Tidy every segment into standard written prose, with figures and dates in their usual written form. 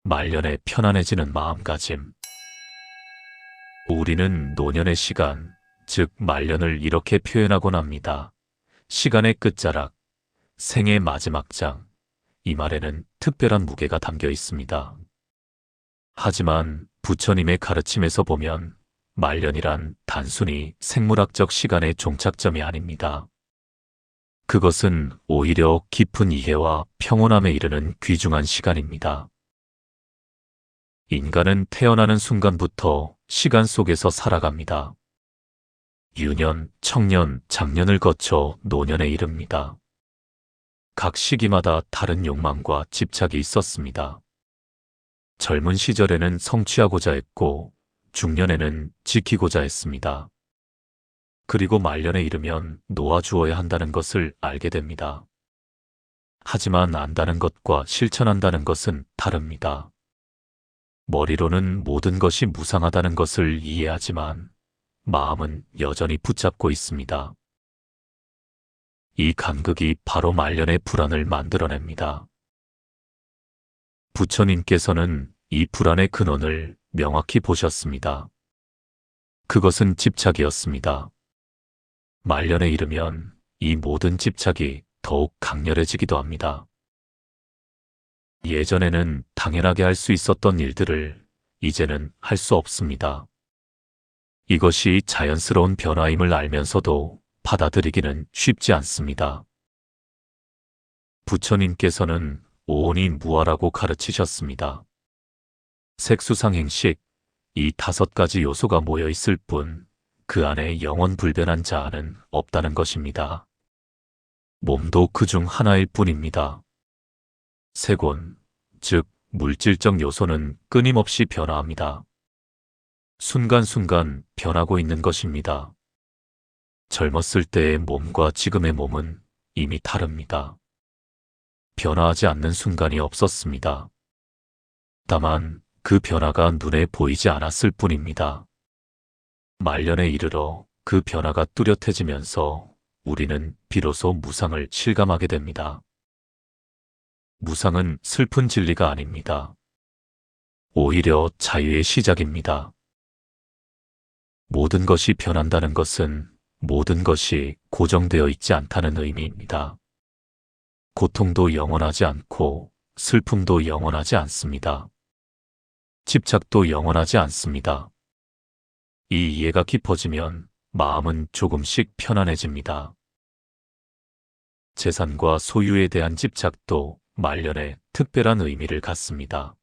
말년에 편안해지는 마음가짐. 우리는 노년의 시간, 즉 말년을 이렇게 표현하곤 합니다. 시간의 끝자락, 생의 마지막 장. 이 말에는 특별한 무게가 담겨 있습니다. 하지만 부처님의 가르침에서 보면 말년이란 단순히 생물학적 시간의 종착점이 아닙니다. 그것은 오히려 깊은 이해와 평온함에 이르는 귀중한 시간입니다. 인간은 태어나는 순간부터 시간 속에서 살아갑니다. 유년, 청년, 장년을 거쳐 노년에 이릅니다. 각 시기마다 다른 욕망과 집착이 있었습니다. 젊은 시절에는 성취하고자 했고 중년에는 지키고자 했습니다. 그리고 말년에 이르면 놓아주어야 한다는 것을 알게 됩니다. 하지만 안다는 것과 실천한다는 것은 다릅니다. 머리로는 모든 것이 무상하다는 것을 이해하지만 마음은 여전히 붙잡고 있습니다. 이 간극이 바로 말년의 불안을 만들어냅니다. 부처님께서는 이 불안의 근원을 명확히 보셨습니다. 그것은 집착이었습니다. 말년에 이르면 이 모든 집착이 더욱 강렬해지기도 합니다. 예전에는 당연하게 할 수 있었던 일들을 이제는 할 수 없습니다. 이것이 자연스러운 변화임을 알면서도 받아들이기는 쉽지 않습니다. 부처님께서는 오온이 무아라고 가르치셨습니다. 색수상행식, 이 5가지 요소가 모여 있을 뿐 그 안에 영원 불변한 자아는 없다는 것입니다. 몸도 그중 하나일 뿐입니다. 색온, 즉 물질적 요소는 끊임없이 변화합니다. 순간순간 변하고 있는 것입니다. 젊었을 때의 몸과 지금의 몸은 이미 다릅니다. 변화하지 않는 순간이 없었습니다. 다만 그 변화가 눈에 보이지 않았을 뿐입니다. 말년에 이르러 그 변화가 뚜렷해지면서 우리는 비로소 무상을 실감하게 됩니다. 무상은 슬픈 진리가 아닙니다. 오히려 자유의 시작입니다. 모든 것이 변한다는 것은 모든 것이 고정되어 있지 않다는 의미입니다. 고통도 영원하지 않고 슬픔도 영원하지 않습니다. 집착도 영원하지 않습니다. 이 이해가 깊어지면 마음은 조금씩 편안해집니다. 재산과 소유에 대한 집착도 말년에 특별한 의미를 갖습니다.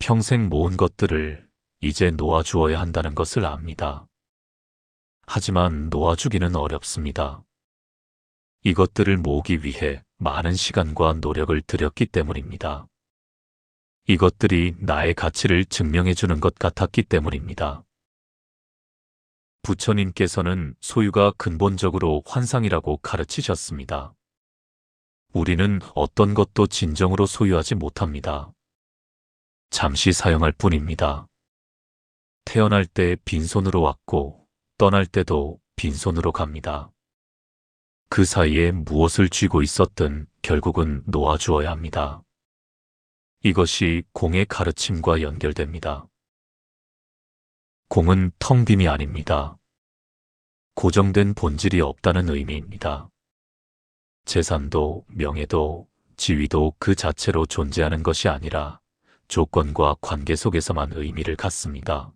평생 모은 것들을 이제 놓아주어야 한다는 것을 압니다. 하지만 놓아주기는 어렵습니다. 이것들을 모으기 위해 많은 시간과 노력을 들였기 때문입니다. 이것들이 나의 가치를 증명해주는 것 같았기 때문입니다. 부처님께서는 소유가 근본적으로 환상이라고 가르치셨습니다. 우리는 어떤 것도 진정으로 소유하지 못합니다. 잠시 사용할 뿐입니다. 태어날 때 빈손으로 왔고 떠날 때도 빈손으로 갑니다. 그 사이에 무엇을 쥐고 있었든 결국은 놓아주어야 합니다. 이것이 공의 가르침과 연결됩니다. 공은 텅 빔이 아닙니다. 고정된 본질이 없다는 의미입니다. 재산도 명예도 지위도 그 자체로 존재하는 것이 아니라 조건과 관계 속에서만 의미를 갖습니다.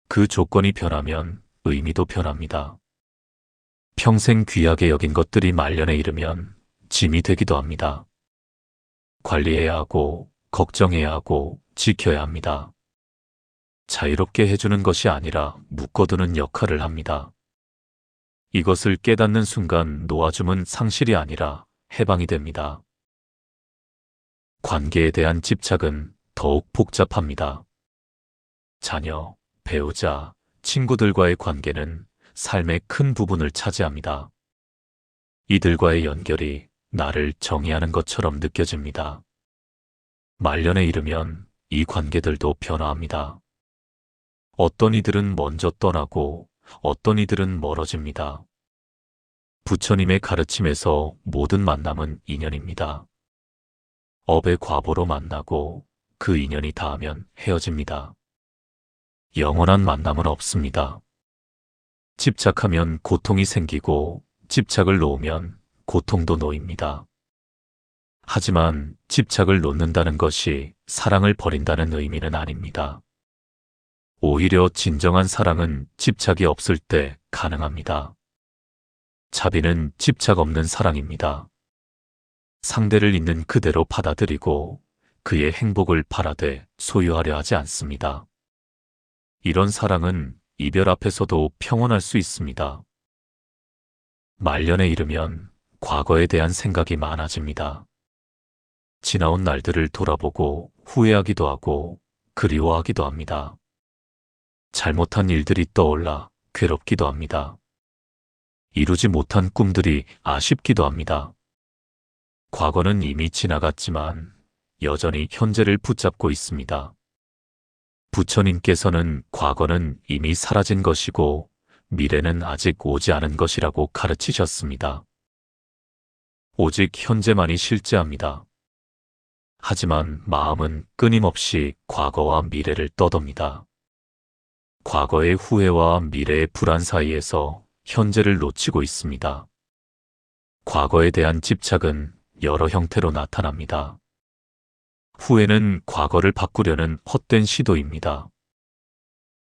그 조건이 변하면 의미도 변합니다. 평생 귀하게 여긴 것들이 말년에 이르면 짐이 되기도 합니다. 관리해야 하고 걱정해야 하고 지켜야 합니다. 자유롭게 해주는 것이 아니라 묶어두는 역할을 합니다. 이것을 깨닫는 순간 놓아줌은 상실이 아니라 해방이 됩니다. 관계에 대한 집착은 더욱 복잡합니다. 자녀, 배우자, 친구들과의 관계는 삶의 큰 부분을 차지합니다. 이들과의 연결이 나를 정의하는 것처럼 느껴집니다. 말년에 이르면 이 관계들도 변화합니다. 어떤 이들은 먼저 떠나고 어떤 이들은 멀어집니다. 부처님의 가르침에서 모든 만남은 인연입니다. 업의 과보로 만나고 그 인연이 닿으면 헤어집니다. 영원한 만남은 없습니다. 집착하면 고통이 생기고 집착을 놓으면 고통도 놓입니다. 하지만 집착을 놓는다는 것이 사랑을 버린다는 의미는 아닙니다. 오히려 진정한 사랑은 집착이 없을 때 가능합니다. 자비는 집착 없는 사랑입니다. 상대를 있는 그대로 받아들이고 그의 행복을 바라되 소유하려 하지 않습니다. 이런 사랑은 이별 앞에서도 평온할 수 있습니다. 말년에 이르면 과거에 대한 생각이 많아집니다. 지나온 날들을 돌아보고 후회하기도 하고 그리워하기도 합니다. 잘못한 일들이 떠올라 괴롭기도 합니다. 이루지 못한 꿈들이 아쉽기도 합니다. 과거는 이미 지나갔지만 여전히 현재를 붙잡고 있습니다. 부처님께서는 과거는 이미 사라진 것이고 미래는 아직 오지 않은 것이라고 가르치셨습니다. 오직 현재만이 실제합니다. 하지만 마음은 끊임없이 과거와 미래를 떠돕니다. 과거의 후회와 미래의 불안 사이에서 현재를 놓치고 있습니다. 과거에 대한 집착은 여러 형태로 나타납니다. 후회는 과거를 바꾸려는 헛된 시도입니다.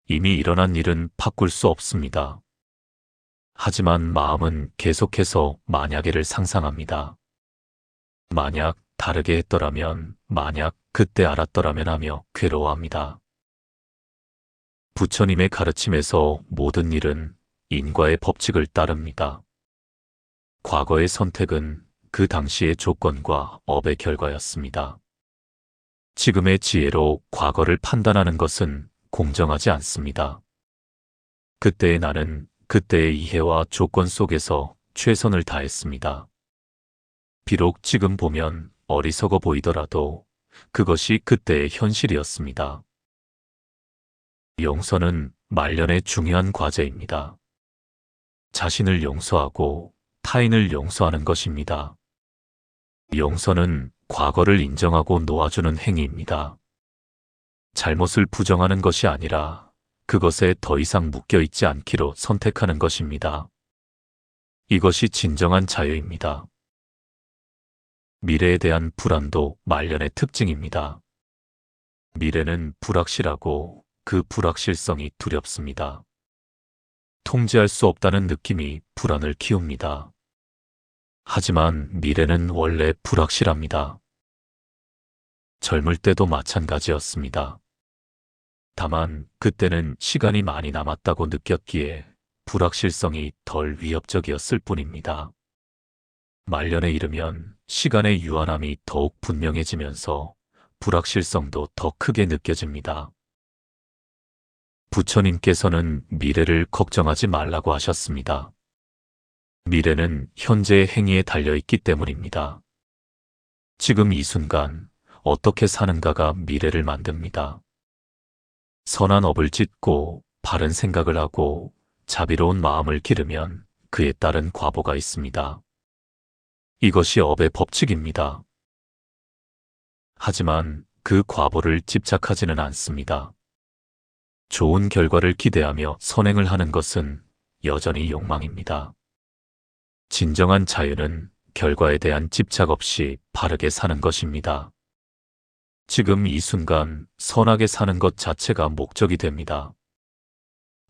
이미 일어난 일은 바꿀 수 없습니다. 하지만 마음은 계속해서 만약에를 상상합니다. 만약 다르게 했더라면, 만약 그때 알았더라면 하며 괴로워합니다. 부처님의 가르침에서 모든 일은 인과의 법칙을 따릅니다. 과거의 선택은 그 당시의 조건과 업의 결과였습니다. 지금의 지혜로 과거를 판단하는 것은 공정하지 않습니다. 그때의 나는 그때의 이해와 조건 속에서 최선을 다했습니다. 비록 지금 보면 어리석어 보이더라도 그것이 그때의 현실이었습니다. 용서는 말년의 중요한 과제입니다. 자신을 용서하고 타인을 용서하는 것입니다. 용서는 과거를 인정하고 놓아주는 행위입니다. 잘못을 부정하는 것이 아니라 그것에 더 이상 묶여있지 않기로 선택하는 것입니다. 이것이 진정한 자유입니다. 미래에 대한 불안도 말년의 특징입니다. 미래는 불확실하고 그 불확실성이 두렵습니다. 통제할 수 없다는 느낌이 불안을 키웁니다. 하지만 미래는 원래 불확실합니다. 젊을 때도 마찬가지였습니다. 다만 그때는 시간이 많이 남았다고 느꼈기에 불확실성이 덜 위협적이었을 뿐입니다. 말년에 이르면 시간의 유한함이 더욱 분명해지면서 불확실성도 더 크게 느껴집니다. 부처님께서는 미래를 걱정하지 말라고 하셨습니다. 미래는 현재의 행위에 달려있기 때문입니다. 지금 이 순간 어떻게 사는가가 미래를 만듭니다. 선한 업을 짓고 바른 생각을 하고 자비로운 마음을 기르면 그에 따른 과보가 있습니다. 이것이 업의 법칙입니다. 하지만 그 과보를 집착하지는 않습니다. 좋은 결과를 기대하며 선행을 하는 것은 여전히 욕망입니다. 진정한 자유는 결과에 대한 집착 없이 바르게 사는 것입니다. 지금 이 순간 선하게 사는 것 자체가 목적이 됩니다.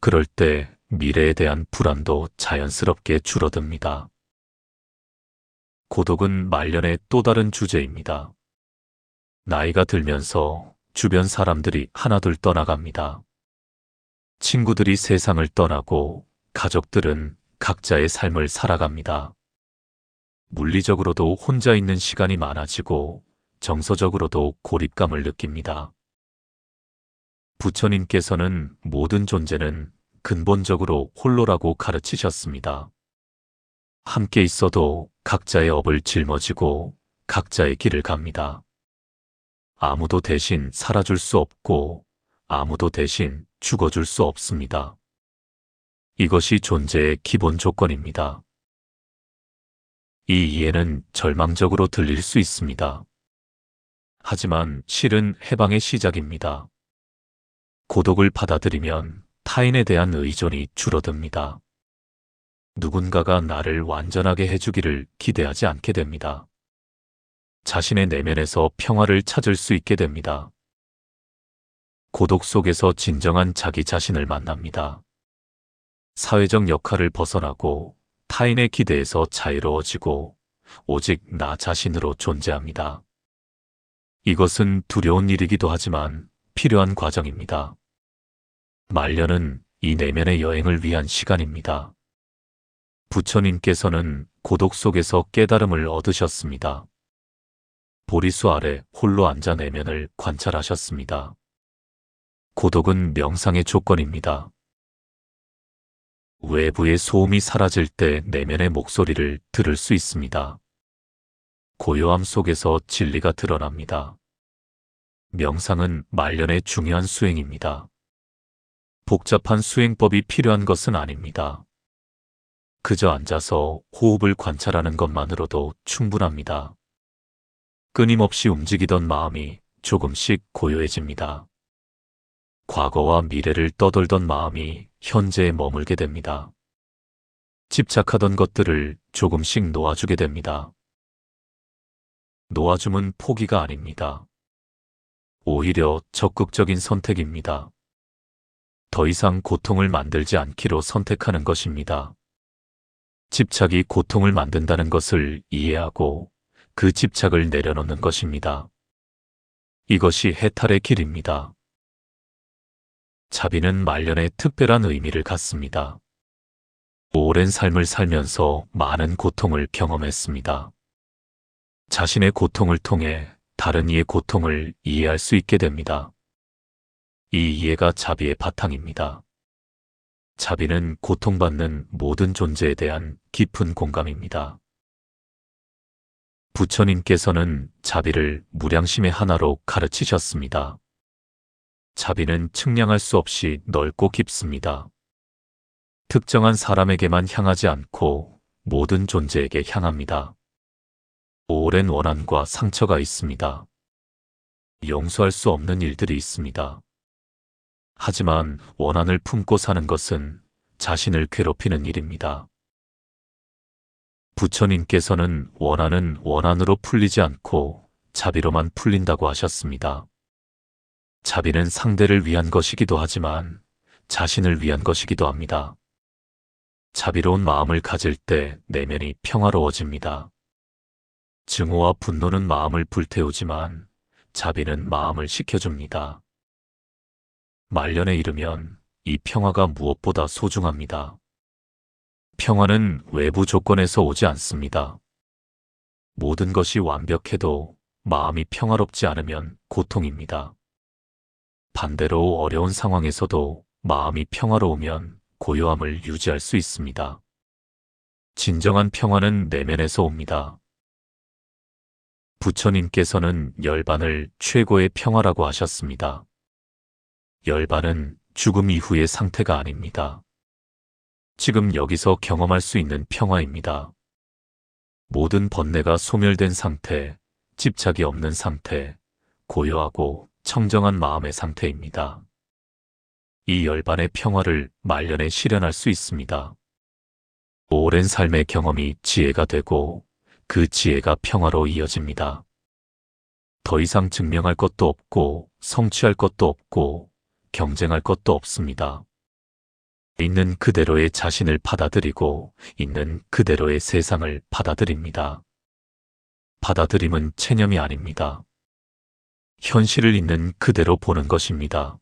그럴 때 미래에 대한 불안도 자연스럽게 줄어듭니다. 고독은 말년의 또 다른 주제입니다. 나이가 들면서 주변 사람들이 하나둘 떠나갑니다. 친구들이 세상을 떠나고 가족들은 각자의 삶을 살아갑니다. 물리적으로도 혼자 있는 시간이 많아지고 정서적으로도 고립감을 느낍니다. 부처님께서는 모든 존재는 근본적으로 홀로라고 가르치셨습니다. 함께 있어도 각자의 업을 짊어지고 각자의 길을 갑니다. 아무도 대신 살아줄 수 없고 아무도 대신 죽어줄 수 없습니다. 이것이 존재의 기본 조건입니다. 이 이해는 절망적으로 들릴 수 있습니다. 하지만 실은 해방의 시작입니다. 고독을 받아들이면 타인에 대한 의존이 줄어듭니다. 누군가가 나를 완전하게 해주기를 기대하지 않게 됩니다. 자신의 내면에서 평화를 찾을 수 있게 됩니다. 고독 속에서 진정한 자기 자신을 만납니다. 사회적 역할을 벗어나고 타인의 기대에서 자유로워지고 오직 나 자신으로 존재합니다. 이것은 두려운 일이기도 하지만 필요한 과정입니다. 말년은 이 내면의 여행을 위한 시간입니다. 부처님께서는 고독 속에서 깨달음을 얻으셨습니다. 보리수 아래 홀로 앉아 내면을 관찰하셨습니다. 고독은 명상의 조건입니다. 외부의 소음이 사라질 때 내면의 목소리를 들을 수 있습니다. 고요함 속에서 진리가 드러납니다. 명상은 말년의 중요한 수행입니다. 복잡한 수행법이 필요한 것은 아닙니다. 그저 앉아서 호흡을 관찰하는 것만으로도 충분합니다. 끊임없이 움직이던 마음이 조금씩 고요해집니다. 과거와 미래를 떠돌던 마음이 현재에 머물게 됩니다. 집착하던 것들을 조금씩 놓아주게 됩니다. 놓아줌은 포기가 아닙니다. 오히려 적극적인 선택입니다. 더 이상 고통을 만들지 않기로 선택하는 것입니다. 집착이 고통을 만든다는 것을 이해하고 그 집착을 내려놓는 것입니다. 이것이 해탈의 길입니다. 자비는 말년에 특별한 의미를 갖습니다. 오랜 삶을 살면서 많은 고통을 경험했습니다. 자신의 고통을 통해 다른 이의 고통을 이해할 수 있게 됩니다. 이 이해가 자비의 바탕입니다. 자비는 고통받는 모든 존재에 대한 깊은 공감입니다. 부처님께서는 자비를 무량심의 하나로 가르치셨습니다. 자비는 측량할 수 없이 넓고 깊습니다. 특정한 사람에게만 향하지 않고 모든 존재에게 향합니다. 오랜 원한과 상처가 있습니다. 용서할 수 없는 일들이 있습니다. 하지만 원한을 품고 사는 것은 자신을 괴롭히는 일입니다. 부처님께서는 원한은 원한으로 풀리지 않고 자비로만 풀린다고 하셨습니다. 자비는 상대를 위한 것이기도 하지만 자신을 위한 것이기도 합니다. 자비로운 마음을 가질 때 내면이 평화로워집니다. 증오와 분노는 마음을 불태우지만 자비는 마음을 식혀줍니다. 말년에 이르면 이 평화가 무엇보다 소중합니다. 평화는 외부 조건에서 오지 않습니다. 모든 것이 완벽해도 마음이 평화롭지 않으면 고통입니다. 반대로 어려운 상황에서도 마음이 평화로우면 고요함을 유지할 수 있습니다. 진정한 평화는 내면에서 옵니다. 부처님께서는 열반을 최고의 평화라고 하셨습니다. 열반은 죽음 이후의 상태가 아닙니다. 지금 여기서 경험할 수 있는 평화입니다. 모든 번뇌가 소멸된 상태, 집착이 없는 상태, 고요하고 청정한 마음의 상태입니다. 이 열반의 평화를 말년에 실현할 수 있습니다. 오랜 삶의 경험이 지혜가 되고 그 지혜가 평화로 이어집니다. 더 이상 증명할 것도 없고 성취할 것도 없고 경쟁할 것도 없습니다. 있는 그대로의 자신을 받아들이고 있는 그대로의 세상을 받아들입니다. 받아들임은 체념이 아닙니다. 현실을 있는 그대로 보는 것입니다.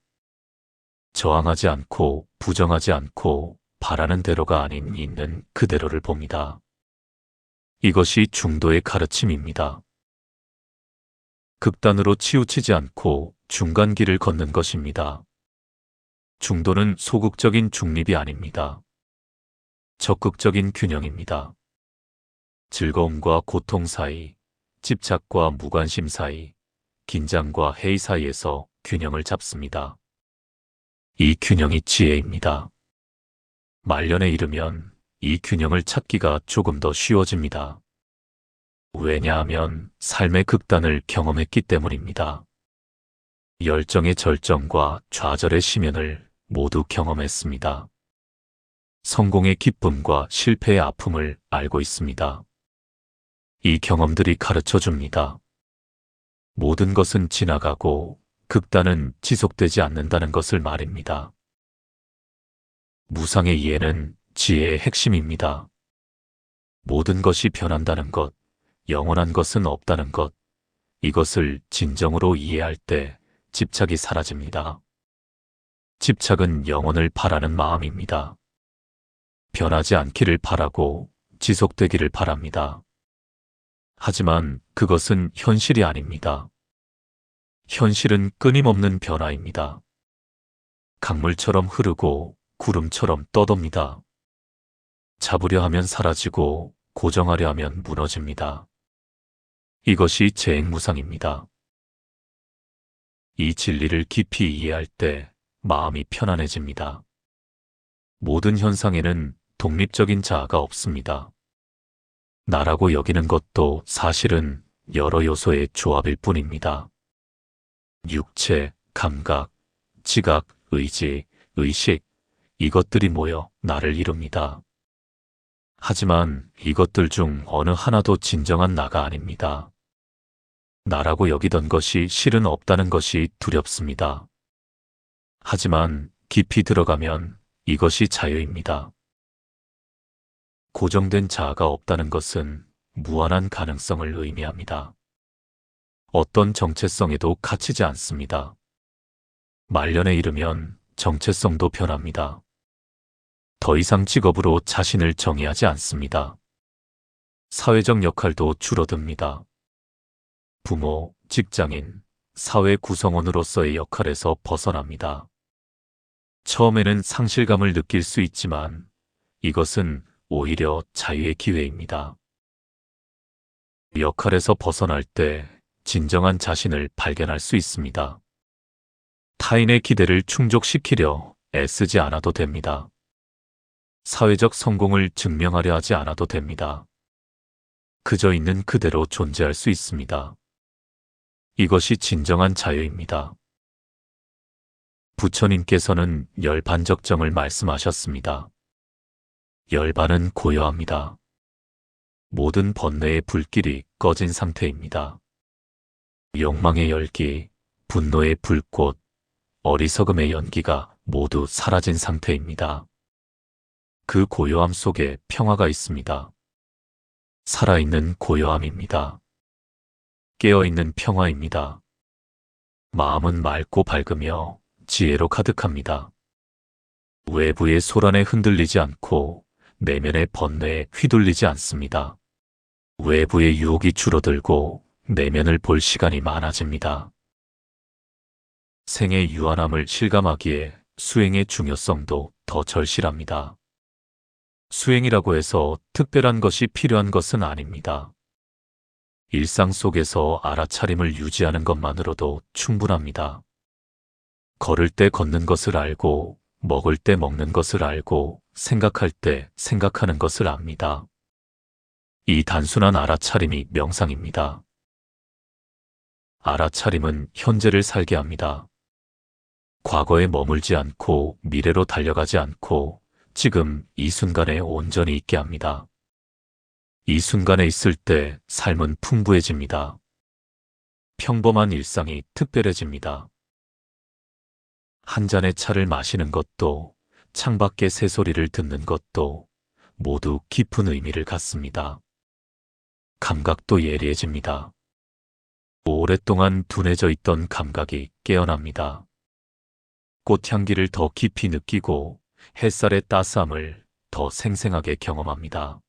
저항하지 않고 부정하지 않고 바라는 대로가 아닌 있는 그대로를 봅니다. 이것이 중도의 가르침입니다. 극단으로 치우치지 않고 중간길을 걷는 것입니다. 중도는 소극적인 중립이 아닙니다. 적극적인 균형입니다. 즐거움과 고통 사이, 집착과 무관심 사이, 긴장과 해이 사이에서 균형을 잡습니다. 이 균형이 지혜입니다. 말년에 이르면 이 균형을 찾기가 조금 더 쉬워집니다. 왜냐하면 삶의 극단을 경험했기 때문입니다. 열정의 절정과 좌절의 심연을 모두 경험했습니다. 성공의 기쁨과 실패의 아픔을 알고 있습니다. 이 경험들이 가르쳐 줍니다. 모든 것은 지나가고 극단은 지속되지 않는다는 것을 말입니다. 무상의 이해는 지혜의 핵심입니다. 모든 것이 변한다는 것, 영원한 것은 없다는 것, 이것을 진정으로 이해할 때 집착이 사라집니다. 집착은 영혼을 바라는 마음입니다. 변하지 않기를 바라고 지속되기를 바랍니다. 하지만 그것은 현실이 아닙니다. 현실은 끊임없는 변화입니다. 강물처럼 흐르고 구름처럼 떠돕니다. 잡으려 하면 사라지고 고정하려 하면 무너집니다. 이것이 재행무상입니다. 이 진리를 깊이 이해할 때 마음이 편안해집니다. 모든 현상에는 독립적인 자아가 없습니다. 나라고 여기는 것도 사실은 여러 요소의 조합일 뿐입니다. 육체, 감각, 지각, 의지, 의식, 이것들이 모여 나를 이룹니다. 하지만 이것들 중 어느 하나도 진정한 나가 아닙니다. 나라고 여기던 것이 실은 없다는 것이 두렵습니다. 하지만 깊이 들어가면 이것이 자유입니다. 고정된 자아가 없다는 것은 무한한 가능성을 의미합니다. 어떤 정체성에도 갇히지 않습니다. 말년에 이르면 정체성도 변합니다. 더 이상 직업으로 자신을 정의하지 않습니다. 사회적 역할도 줄어듭니다. 부모, 직장인, 사회 구성원으로서의 역할에서 벗어납니다. 처음에는 상실감을 느낄 수 있지만 이것은 오히려 자유의 기회입니다. 역할에서 벗어날 때 진정한 자신을 발견할 수 있습니다. 타인의 기대를 충족시키려 애쓰지 않아도 됩니다. 사회적 성공을 증명하려 하지 않아도 됩니다. 그저 있는 그대로 존재할 수 있습니다. 이것이 진정한 자유입니다. 부처님께서는 열반적정을 말씀하셨습니다. 열반은 고요합니다. 모든 번뇌의 불길이 꺼진 상태입니다. 욕망의 열기, 분노의 불꽃, 어리석음의 연기가 모두 사라진 상태입니다. 그 고요함 속에 평화가 있습니다. 살아있는 고요함입니다. 깨어있는 평화입니다. 마음은 맑고 밝으며 지혜로 가득합니다. 외부의 소란에 흔들리지 않고 내면의 번뇌에 휘둘리지 않습니다. 외부의 유혹이 줄어들고 내면을 볼 시간이 많아집니다. 생의 유한함을 실감하기에 수행의 중요성도 더 절실합니다. 수행이라고 해서 특별한 것이 필요한 것은 아닙니다. 일상 속에서 알아차림을 유지하는 것만으로도 충분합니다. 걸을 때 걷는 것을 알고, 먹을 때 먹는 것을 알고, 생각할 때 생각하는 것을 압니다. 이 단순한 알아차림이 명상입니다. 알아차림은 현재를 살게 합니다. 과거에 머물지 않고 미래로 달려가지 않고 지금 이 순간에 온전히 있게 합니다. 이 순간에 있을 때 삶은 풍부해집니다. 평범한 일상이 특별해집니다. 한 잔의 차를 마시는 것도 창밖의 새소리를 듣는 것도 모두 깊은 의미를 갖습니다. 감각도 예리해집니다. 오랫동안 둔해져 있던 감각이 깨어납니다. 꽃향기를 더 깊이 느끼고 햇살의 따스함을 더 생생하게 경험합니다.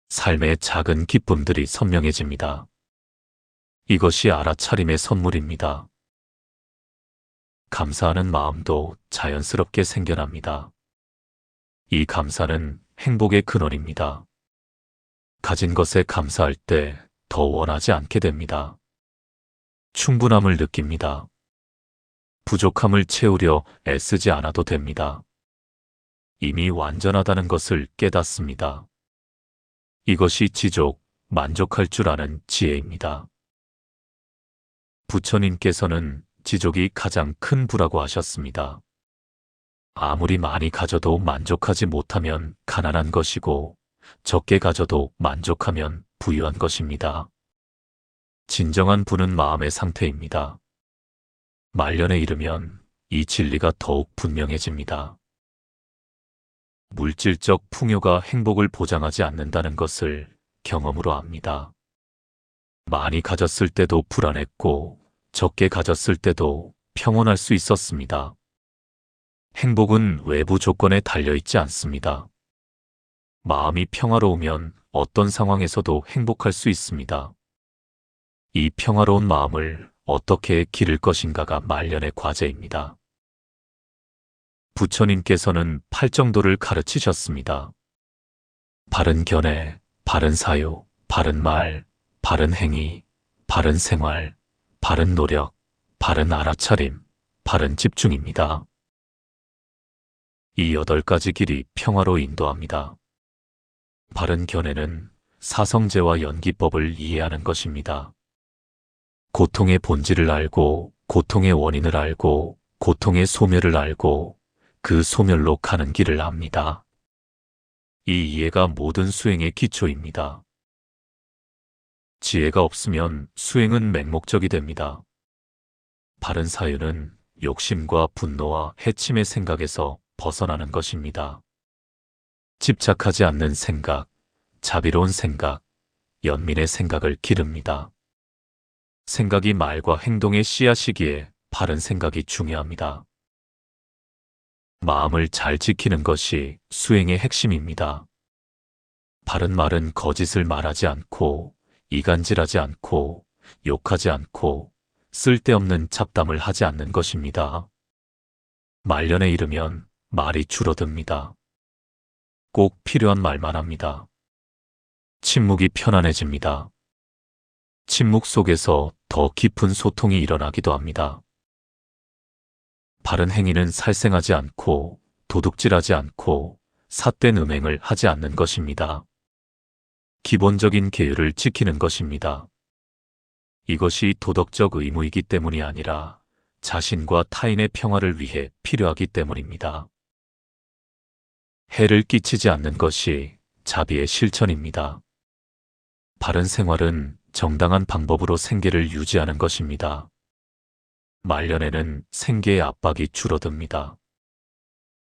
삶의 작은 기쁨들이 선명해집니다. 이것이 알아차림의 선물입니다. 감사하는 마음도 자연스럽게 생겨납니다. 이 감사는 행복의 근원입니다. 가진 것에 감사할 때 더 원하지 않게 됩니다. 충분함을 느낍니다. 부족함을 채우려 애쓰지 않아도 됩니다. 이미 완전하다는 것을 깨닫습니다. 이것이 지족, 만족할 줄 아는 지혜입니다. 부처님께서는 지족이 가장 큰 부라고 하셨습니다. 아무리 많이 가져도 만족하지 못하면 가난한 것이고, 적게 가져도 만족하면 부유한 것입니다. 진정한 부는 마음의 상태입니다. 말년에 이르면 이 진리가 더욱 분명해집니다. 물질적 풍요가 행복을 보장하지 않는다는 것을 경험으로 압니다. 많이 가졌을 때도 불안했고, 적게 가졌을 때도 평온할 수 있었습니다. 행복은 외부 조건에 달려있지 않습니다. 마음이 평화로우면 어떤 상황에서도 행복할 수 있습니다. 이 평화로운 마음을 어떻게 기를 것인가가 말년의 과제입니다. 부처님께서는 팔정도를 가르치셨습니다. 바른 견해, 바른 사유, 바른 말, 바른 행위, 바른 생활, 바른 노력, 바른 알아차림, 바른 집중입니다. 이 8가지 길이 평화로 인도합니다. 바른 견해는 사성제와 연기법을 이해하는 것입니다. 고통의 본질을 알고, 고통의 원인을 알고, 고통의 소멸을 알고, 그 소멸로 가는 길을 압니다. 이 이해가 모든 수행의 기초입니다. 지혜가 없으면 수행은 맹목적이 됩니다. 바른 사유는 욕심과 분노와 해침의 생각에서 벗어나는 것입니다. 집착하지 않는 생각, 자비로운 생각, 연민의 생각을 기릅니다. 생각이 말과 행동의 씨앗이기에 바른 생각이 중요합니다. 마음을 잘 지키는 것이 수행의 핵심입니다. 바른 말은 거짓을 말하지 않고, 이간질하지 않고, 욕하지 않고, 쓸데없는 잡담을 하지 않는 것입니다. 말년에 이르면 말이 줄어듭니다. 꼭 필요한 말만 합니다. 침묵이 편안해집니다. 침묵 속에서 더 깊은 소통이 일어나기도 합니다. 바른 행위는 살생하지 않고, 도둑질하지 않고, 삿된 음행을 하지 않는 것입니다. 기본적인 계율을 지키는 것입니다. 이것이 도덕적 의무이기 때문이 아니라 자신과 타인의 평화를 위해 필요하기 때문입니다. 해를 끼치지 않는 것이 자비의 실천입니다. 바른 생활은 정당한 방법으로 생계를 유지하는 것입니다. 말년에는 생계의 압박이 줄어듭니다.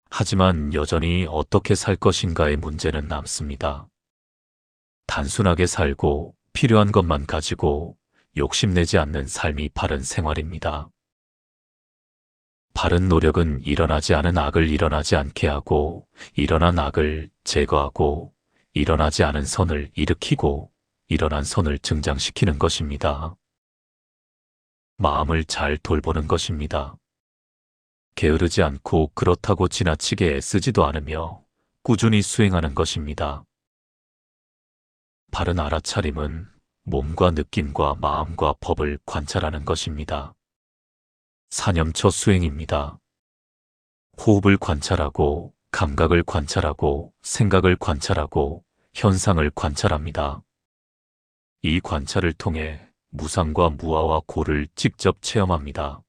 하지만 여전히 어떻게 살 것인가의 문제는 남습니다. 단순하게 살고 필요한 것만 가지고 욕심내지 않는 삶이 바른 생활입니다. 바른 노력은 일어나지 않은 악을 일어나지 않게 하고, 일어난 악을 제거하고, 일어나지 않은 선을 일으키고, 일어난 선을 증장시키는 것입니다. 마음을 잘 돌보는 것입니다. 게으르지 않고 그렇다고 지나치게 애쓰지도 않으며 꾸준히 수행하는 것입니다. 바른 알아차림은 몸과 느낌과 마음과 법을 관찰하는 것입니다. 사념처 수행입니다. 호흡을 관찰하고, 감각을 관찰하고, 생각을 관찰하고, 현상을 관찰합니다. 이 관찰을 통해 무상과 무아와 고를 직접 체험합니다.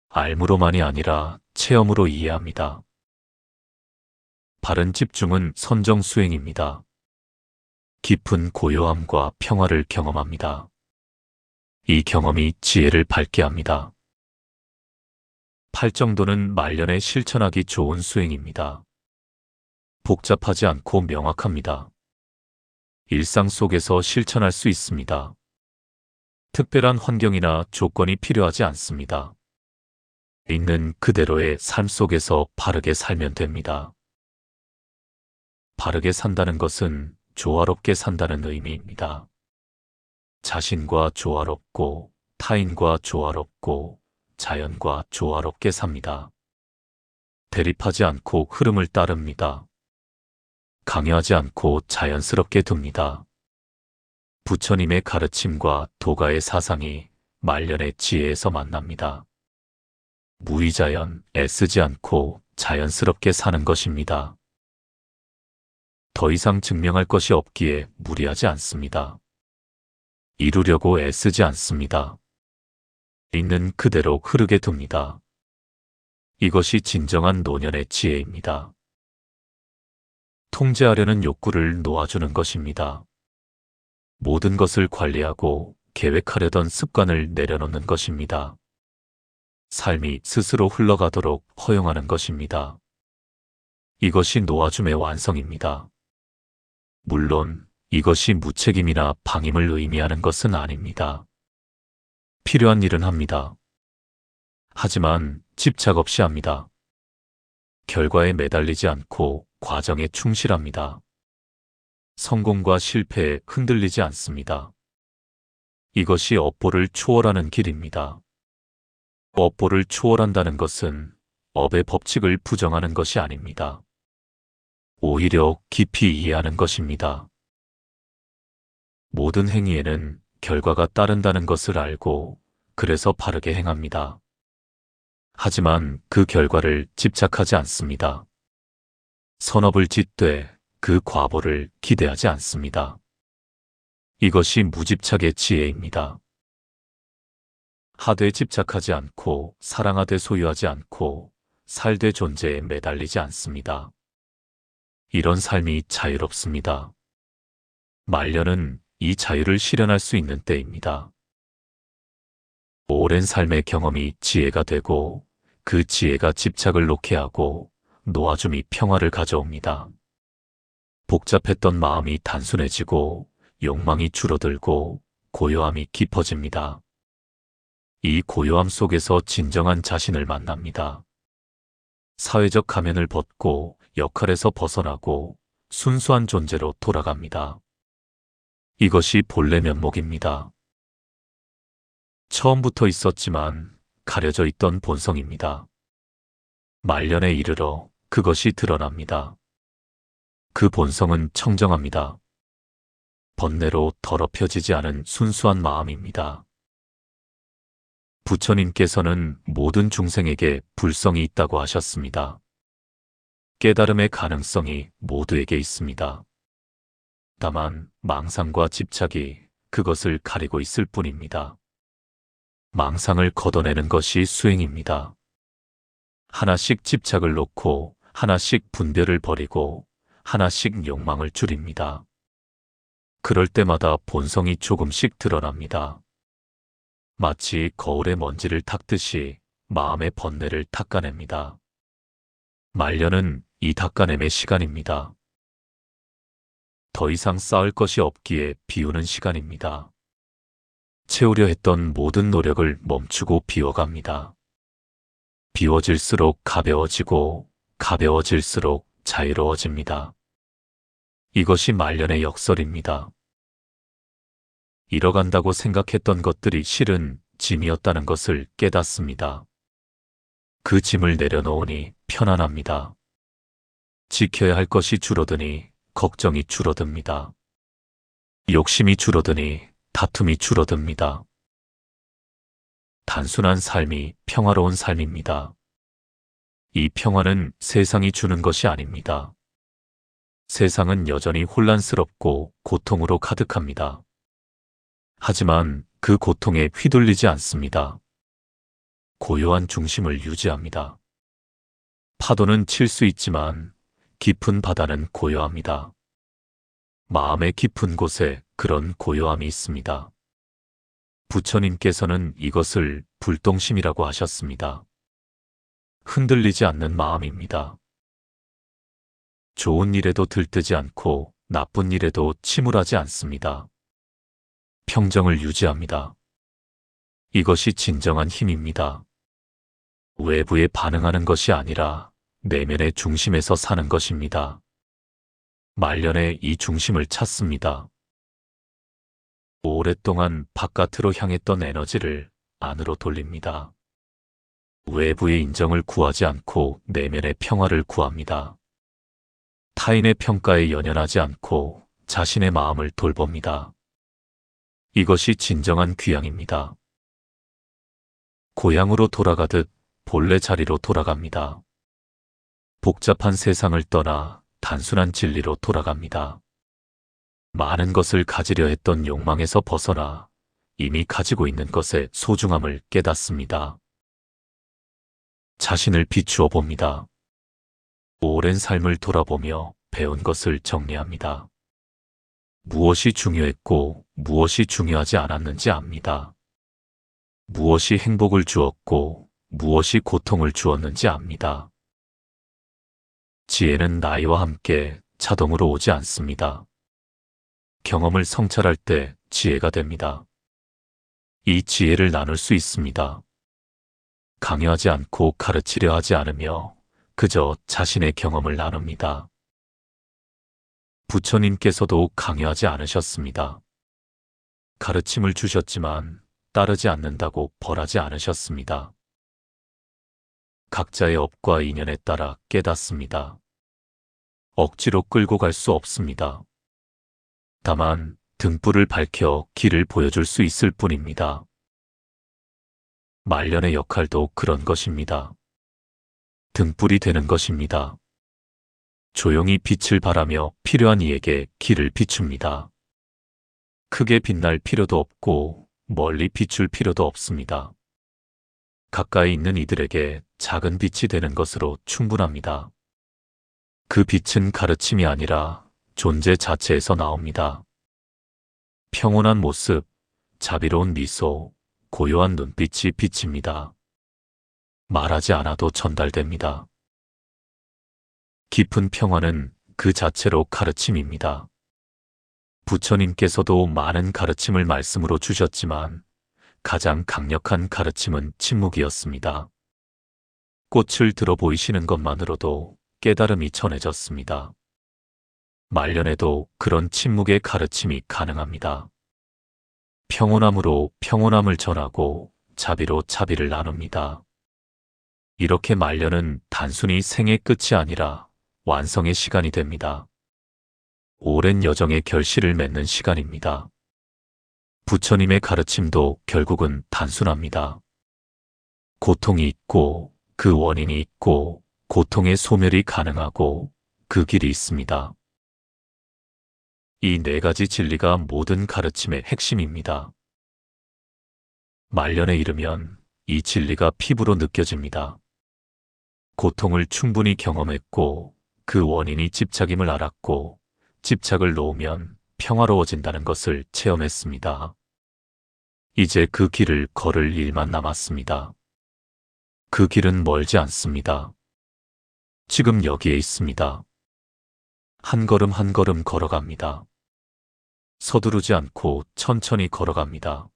알무로만이 아니라 체험으로 이해합니다. 바른 집중은 선정 수행입니다. 깊은 고요함과 평화를 경험합니다. 이 경험이 지혜를 밝게 합니다. 팔정도는 말년에 실천하기 좋은 수행입니다. 복잡하지 않고 명확합니다. 일상 속에서 실천할 수 있습니다. 특별한 환경이나 조건이 필요하지 않습니다. 있는 그대로의 삶 속에서 바르게 살면 됩니다. 바르게 산다는 것은 조화롭게 산다는 의미입니다. 자신과 조화롭고, 타인과 조화롭고, 자연과 조화롭게 삽니다. 대립하지 않고 흐름을 따릅니다. 강요하지 않고 자연스럽게 둡니다. 부처님의 가르침과 도가의 사상이 말년의 지혜에서 만납니다. 무의자연, 애쓰지 않고 자연스럽게 사는 것입니다. 더 이상 증명할 것이 없기에 무리하지 않습니다. 이루려고 애쓰지 않습니다. 있는 그대로 흐르게 둡니다. 이것이 진정한 노년의 지혜입니다. 통제하려는 욕구를 놓아주는 것입니다. 모든 것을 관리하고 계획하려던 습관을 내려놓는 것입니다. 삶이 스스로 흘러가도록 허용하는 것입니다. 이것이 놓아줌의 완성입니다. 물론 이것이 무책임이나 방임을 의미하는 것은 아닙니다. 필요한 일은 합니다. 하지만 집착 없이 합니다. 결과에 매달리지 않고 과정에 충실합니다. 성공과 실패에 흔들리지 않습니다. 이것이 업보를 초월하는 길입니다. 업보를 초월한다는 것은 업의 법칙을 부정하는 것이 아닙니다. 오히려 깊이 이해하는 것입니다. 모든 행위에는 결과가 따른다는 것을 알고 그래서 바르게 행합니다. 하지만 그 결과를 집착하지 않습니다. 선업을 짓되 그 과보를 기대하지 않습니다. 이것이 무집착의 지혜입니다. 하되 집착하지 않고 사랑하되 소유하지 않고 살되 존재에 매달리지 않습니다. 이런 삶이 자유롭습니다. 말년은 이 자유를 실현할 수 있는 때입니다. 오랜 삶의 경험이 지혜가 되고 그 지혜가 집착을 놓게 하고 놓아줌이 평화를 가져옵니다. 복잡했던 마음이 단순해지고 욕망이 줄어들고 고요함이 깊어집니다. 이 고요함 속에서 진정한 자신을 만납니다. 사회적 가면을 벗고 역할에서 벗어나고 순수한 존재로 돌아갑니다. 이것이 본래 면목입니다. 처음부터 있었지만 가려져 있던 본성입니다. 말년에 이르러 그것이 드러납니다. 그 본성은 청정합니다. 번뇌로 더럽혀지지 않은 순수한 마음입니다. 부처님께서는 모든 중생에게 불성이 있다고 하셨습니다. 깨달음의 가능성이 모두에게 있습니다. 다만 망상과 집착이 그것을 가리고 있을 뿐입니다. 망상을 걷어내는 것이 수행입니다. 하나씩 집착을 놓고 하나씩 분별을 버리고 하나씩 욕망을 줄입니다. 그럴 때마다 본성이 조금씩 드러납니다. 마치 거울에 먼지를 닦듯이 마음의 번뇌를 닦아냅니다. 말년은 이 닦아냄의 시간입니다. 더 이상 쌓을 것이 없기에 비우는 시간입니다. 채우려 했던 모든 노력을 멈추고 비워갑니다. 비워질수록 가벼워지고 가벼워질수록 자유로워집니다. 이것이 말년의 역설입니다. 잃어간다고 생각했던 것들이 실은 짐이었다는 것을 깨닫습니다. 그 짐을 내려놓으니 편안합니다. 지켜야 할 것이 줄어드니 걱정이 줄어듭니다. 욕심이 줄어드니 다툼이 줄어듭니다. 단순한 삶이 평화로운 삶입니다. 이 평화는 세상이 주는 것이 아닙니다. 세상은 여전히 혼란스럽고 고통으로 가득합니다. 하지만 그 고통에 휘둘리지 않습니다. 고요한 중심을 유지합니다. 파도는 칠 수 있지만 깊은 바다는 고요합니다. 마음의 깊은 곳에 그런 고요함이 있습니다. 부처님께서는 이것을 불동심이라고 하셨습니다. 흔들리지 않는 마음입니다. 좋은 일에도 들뜨지 않고 나쁜 일에도 침울하지 않습니다. 평정을 유지합니다. 이것이 진정한 힘입니다. 외부에 반응하는 것이 아니라 내면의 중심에서 사는 것입니다. 말년에 이 중심을 찾습니다. 오랫동안 바깥으로 향했던 에너지를 안으로 돌립니다. 외부의 인정을 구하지 않고 내면의 평화를 구합니다. 타인의 평가에 연연하지 않고 자신의 마음을 돌봅니다. 이것이 진정한 귀향입니다. 고향으로 돌아가듯 본래 자리로 돌아갑니다. 복잡한 세상을 떠나 단순한 진리로 돌아갑니다. 많은 것을 가지려 했던 욕망에서 벗어나 이미 가지고 있는 것의 소중함을 깨닫습니다. 자신을 비추어 봅니다. 오랜 삶을 돌아보며 배운 것을 정리합니다. 무엇이 중요했고 무엇이 중요하지 않았는지 압니다. 무엇이 행복을 주었고 무엇이 고통을 주었는지 압니다. 지혜는 나이와 함께 자동으로 오지 않습니다. 경험을 성찰할 때 지혜가 됩니다. 이 지혜를 나눌 수 있습니다. 강요하지 않고 가르치려 하지 않으며 그저 자신의 경험을 나눕니다. 부처님께서도 강요하지 않으셨습니다. 가르침을 주셨지만 따르지 않는다고 벌하지 않으셨습니다. 각자의 업과 인연에 따라 깨닫습니다. 억지로 끌고 갈 수 없습니다. 다만 등불을 밝혀 길을 보여줄 수 있을 뿐입니다. 말년의 역할도 그런 것입니다. 등불이 되는 것입니다. 조용히 빛을 발하며 필요한 이에게 길을 비춥니다. 크게 빛날 필요도 없고 멀리 비출 필요도 없습니다. 가까이 있는 이들에게 작은 빛이 되는 것으로 충분합니다. 그 빛은 가르침이 아니라 존재 자체에서 나옵니다. 평온한 모습, 자비로운 미소, 고요한 눈빛이 비칩니다. 말하지 않아도 전달됩니다. 깊은 평화는 그 자체로 가르침입니다. 부처님께서도 많은 가르침을 말씀으로 주셨지만 가장 강력한 가르침은 침묵이었습니다. 꽃을 들어 보이시는 것만으로도 깨달음이 전해졌습니다. 말년에도 그런 침묵의 가르침이 가능합니다. 평온함으로 평온함을 전하고 자비로 자비를 나눕니다. 이렇게 말년은 단순히 생의 끝이 아니라 완성의 시간이 됩니다. 오랜 여정의 결실을 맺는 시간입니다. 부처님의 가르침도 결국은 단순합니다. 고통이 있고 그 원인이 있고 고통의 소멸이 가능하고 그 길이 있습니다. 이 네 가지 진리가 모든 가르침의 핵심입니다. 말년에 이르면 이 진리가 피부로 느껴집니다. 고통을 충분히 경험했고 그 원인이 집착임을 알았고 집착을 놓으면 평화로워진다는 것을 체험했습니다. 이제 그 길을 걸을 일만 남았습니다. 그 길은 멀지 않습니다. 지금 여기에 있습니다. 한 걸음 한 걸음 걸어갑니다. 서두르지 않고 천천히 걸어갑니다.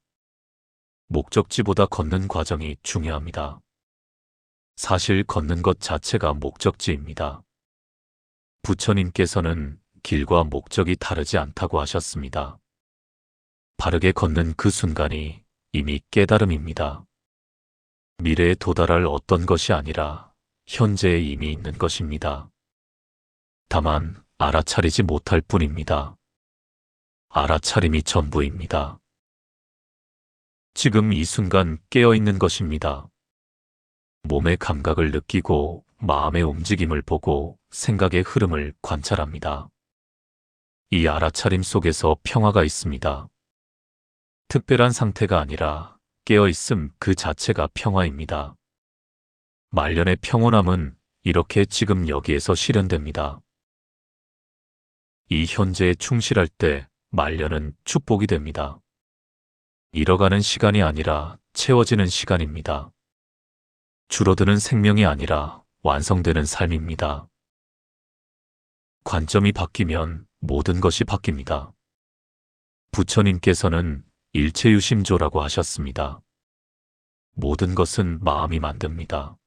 목적지보다 걷는 과정이 중요합니다. 사실 걷는 것 자체가 목적지입니다. 부처님께서는 길과 목적이 다르지 않다고 하셨습니다. 바르게 걷는 그 순간이 이미 깨달음입니다. 미래에 도달할 어떤 것이 아니라 현재에 이미 있는 것입니다. 다만 알아차리지 못할 뿐입니다. 알아차림이 전부입니다. 지금 이 순간 깨어있는 것입니다. 몸의 감각을 느끼고 마음의 움직임을 보고 생각의 흐름을 관찰합니다. 이 알아차림 속에서 평화가 있습니다. 특별한 상태가 아니라 깨어있음 그 자체가 평화입니다. 말년의 평온함은 이렇게 지금 여기에서 실현됩니다. 이 현재에 충실할 때 말년은 축복이 됩니다. 잃어가는 시간이 아니라 채워지는 시간입니다. 줄어드는 생명이 아니라 완성되는 삶입니다. 관점이 바뀌면 모든 것이 바뀝니다. 부처님께서는 일체유심조라고 하셨습니다. 모든 것은 마음이 만듭니다.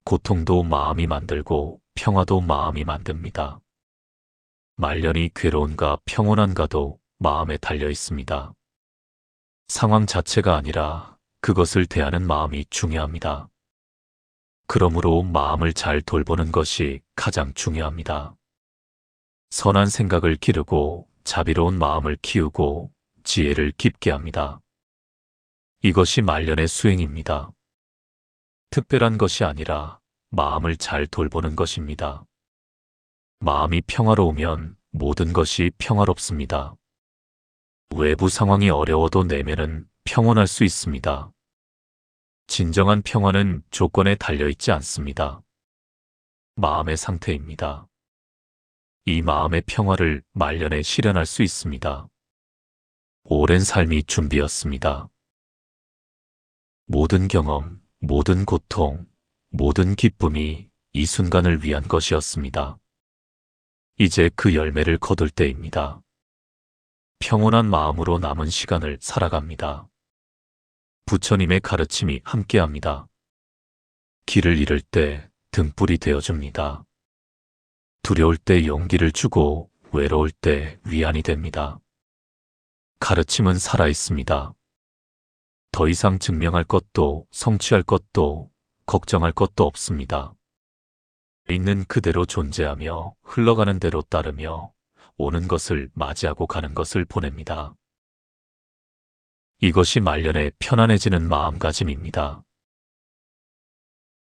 고통도 마음이 만들고 평화도 마음이 만듭니다. 말년이 괴로운가 평온한가도 마음에 달려 있습니다. 상황 자체가 아니라 그것을 대하는 마음이 중요합니다. 그러므로 마음을 잘 돌보는 것이 가장 중요합니다. 선한 생각을 기르고 자비로운 마음을 키우고 지혜를 깊게 합니다. 이것이 말년의 수행입니다. 특별한 것이 아니라 마음을 잘 돌보는 것입니다. 마음이 평화로우면 모든 것이 평화롭습니다. 외부 상황이 어려워도 내면은 평온할 수 있습니다. 진정한 평화는 조건에 달려있지 않습니다. 마음의 상태입니다. 이 마음의 평화를 말년에 실현할 수 있습니다. 오랜 삶이 준비였습니다. 모든 경험, 모든 고통, 모든 기쁨이 이 순간을 위한 것이었습니다. 이제 그 열매를 거둘 때입니다. 평온한 마음으로 남은 시간을 살아갑니다. 부처님의 가르침이 함께합니다. 길을 잃을 때 등불이 되어줍니다. 두려울 때 용기를 주고 외로울 때 위안이 됩니다. 가르침은 살아있습니다. 더 이상 증명할 것도 성취할 것도 걱정할 것도 없습니다. 있는 그대로 존재하며 흘러가는 대로 따르며 오는 것을 맞이하고 가는 것을 보냅니다. 이것이 말년에 편안해지는 마음가짐입니다.